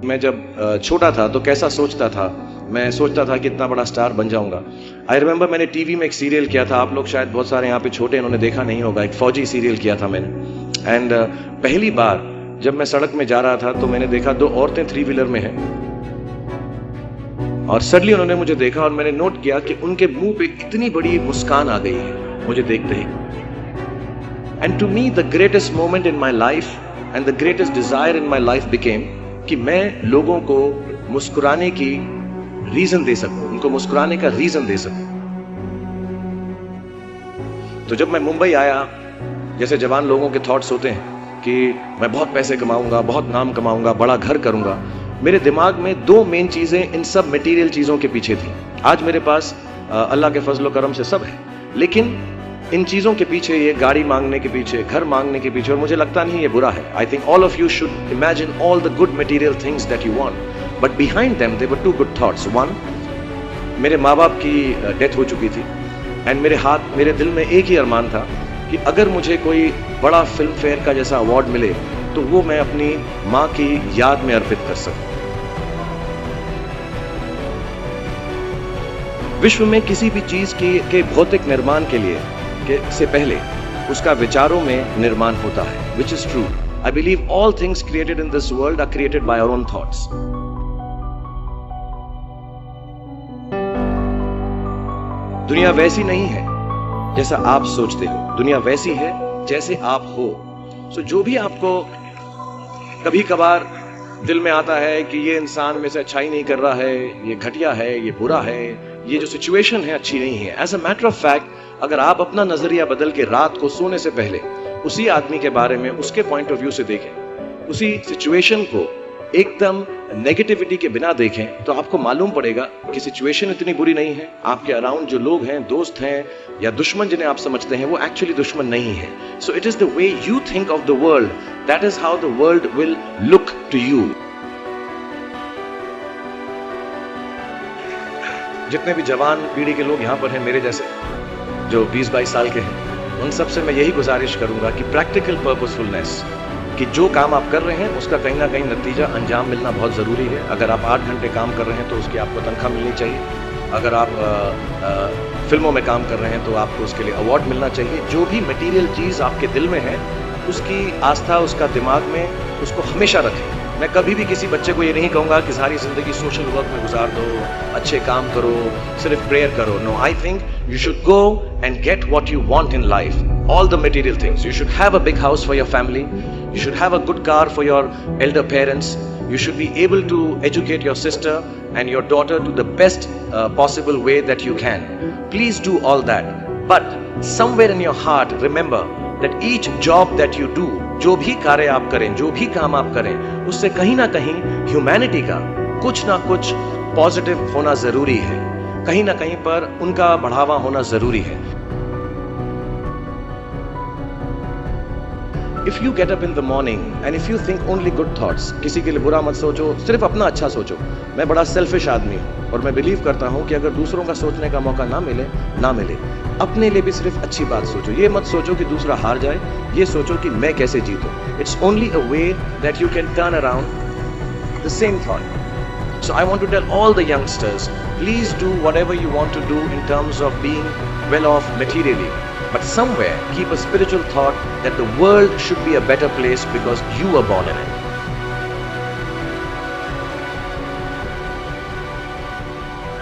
मैं जब छोटा था तो कैसा सोचता था, मैं सोचता था कि इतना बड़ा स्टार बन जाऊंगा। आई रिमेंबर मैंने टीवी में एक सीरियल किया था, आप लोग शायद बहुत सारे यहाँ पे छोटे इन्होंने देखा नहीं होगा, एक फौजी सीरियल किया था मैंने। एंड पहली बार जब मैं सड़क में जा रहा था तो मैंने देखा दो औरतें 3 व्हीलर में हैं और सडनली उन्होंने मुझे देखा और मैंने नोट किया कि उनके मुंह पे इतनी बड़ी मुस्कान आ गई है मुझे देखते ही। And to me the greatest moment in my life and the greatest desire in my life became कि मैं लोगों को मुस्कुराने की रीजन दे सकूं, उनको मुस्कुराने का रीजन दे सकूं। तो जब मैं मुंबई आया, जैसे जवान लोगों के थॉट्स होते हैं कि मैं बहुत पैसे कमाऊंगा, बहुत नाम कमाऊंगा, बड़ा घर करूंगा, मेरे दिमाग में 2 मेन चीजें इन सब मटेरियल चीजों के पीछे थी। आज मेरे पास अल्लाह के फजल करम से सब है, लेकिन इन चीजों के पीछे, ये गाड़ी मांगने के पीछे, घर मांगने के पीछे, और मुझे लगता नहीं ये बुरा है। I think all of you should imagine all the good material things that you want, but behind them there were 2 good thoughts. One, मेरे माँ बाप की डेथ हो चुकी थी एंड मेरे दिल में एक ही अरमान था कि अगर मुझे कोई बड़ा फिल्म फेयर का जैसा अवार्ड मिले तो वो मैं अपनी माँ की याद में अर्पित कर सकूं। विश्व में किसी भी चीज के भौतिक निर्माण के लिए से पहले उसका विचारों में निर्माण होता है, which is true. I believe all things created in this world are created by our own thoughts. दुनिया वैसी नहीं है जैसा आप सोचते हो, दुनिया वैसी है जैसे आप हो। सो जो भी आपको कभी कभार दिल में आता है कि ये इंसान में से अच्छाई नहीं कर रहा है, ये घटिया है, ये बुरा है, ये जो सिचुएशन है अच्छी नहीं है, as a matter of fact अगर आप अपना नजरिया बदल के रात को सोने से पहले उसी आदमी के बारे में उसके पॉइंट ऑफ व्यू से देखें, उसी सिचुएशन को एकदम नेगेटिविटी के बिना देखें, तो आपको मालूम पड़ेगा कि सिचुएशन इतनी बुरी नहीं है। आपके अराउंड जो लोग हैं, दोस्त हैं या दुश्मन जिन्हें आप समझते हैं, वो एक्चुअली दुश्मन नहीं है। So it is the way you think of the world, that is how the world will look to you. जितने भी जवान पीढ़ी के लोग यहाँ पर हैं, मेरे जैसे जो 20-22 साल के हैं, उन सब से मैं यही गुजारिश करूंगा कि प्रैक्टिकल पर्पसफुलनेस, कि जो काम आप कर रहे हैं उसका कहीं ना कहीं नतीजा अंजाम मिलना बहुत ज़रूरी है। अगर आप 8 घंटे काम कर रहे हैं तो उसकी आपको तनख्वाह मिलनी चाहिए। अगर आप फिल्मों में काम कर रहे हैं तो आपको उसके लिए अवार्ड मिलना चाहिए। जो भी मटेरियल चीज़ आपके दिल में है उसकी आस्था, उसका दिमाग में, उसको हमेशा रखें। मैं कभी भी किसी बच्चे को ये नहीं कहूँगा कि सारी ज़िंदगी सोशल वर्क में गुजार दो, अच्छे काम करो, सिर्फ प्रेयर करो। No, I think you should go and get what you want in life, all the material things. You should have a big house for your family, you should have a good car for your elder parents, you should be able to educate your sister and your daughter to the best possible way that you can. Please do all that, but somewhere in your heart remember that each job that you do, जो भी कार्य आप करें, जो भी काम आप करें, उससे कहीं ना कहीं ह्यूमैनिटी का कुछ ना कुछ पॉजिटिव होना जरूरी है, कहीं ना कहीं पर उनका बढ़ावा होना जरूरी है। If you get up in the morning and if you think only good thoughts, किसी के लिए बुरा मत सोचो, सिर्फ अपना अच्छा सोचो। मैं बड़ा सेल्फिश आदमी हूँ और मैं बिलीव करता हूँ कि अगर दूसरों का सोचने का मौका ना मिले, अपने लिए भी सिर्फ अच्छी बात सोचो। ये मत सोचो कि दूसरा हार जाए, ये सोचो कि मैं कैसे जीतूं। It's only a way that you can turn around the same thought. So I want to tell all the youngsters, please do whatever you want to do in terms of being well off materially, but somewhere keep a spiritual thought that the world should be a better place because you were born in it.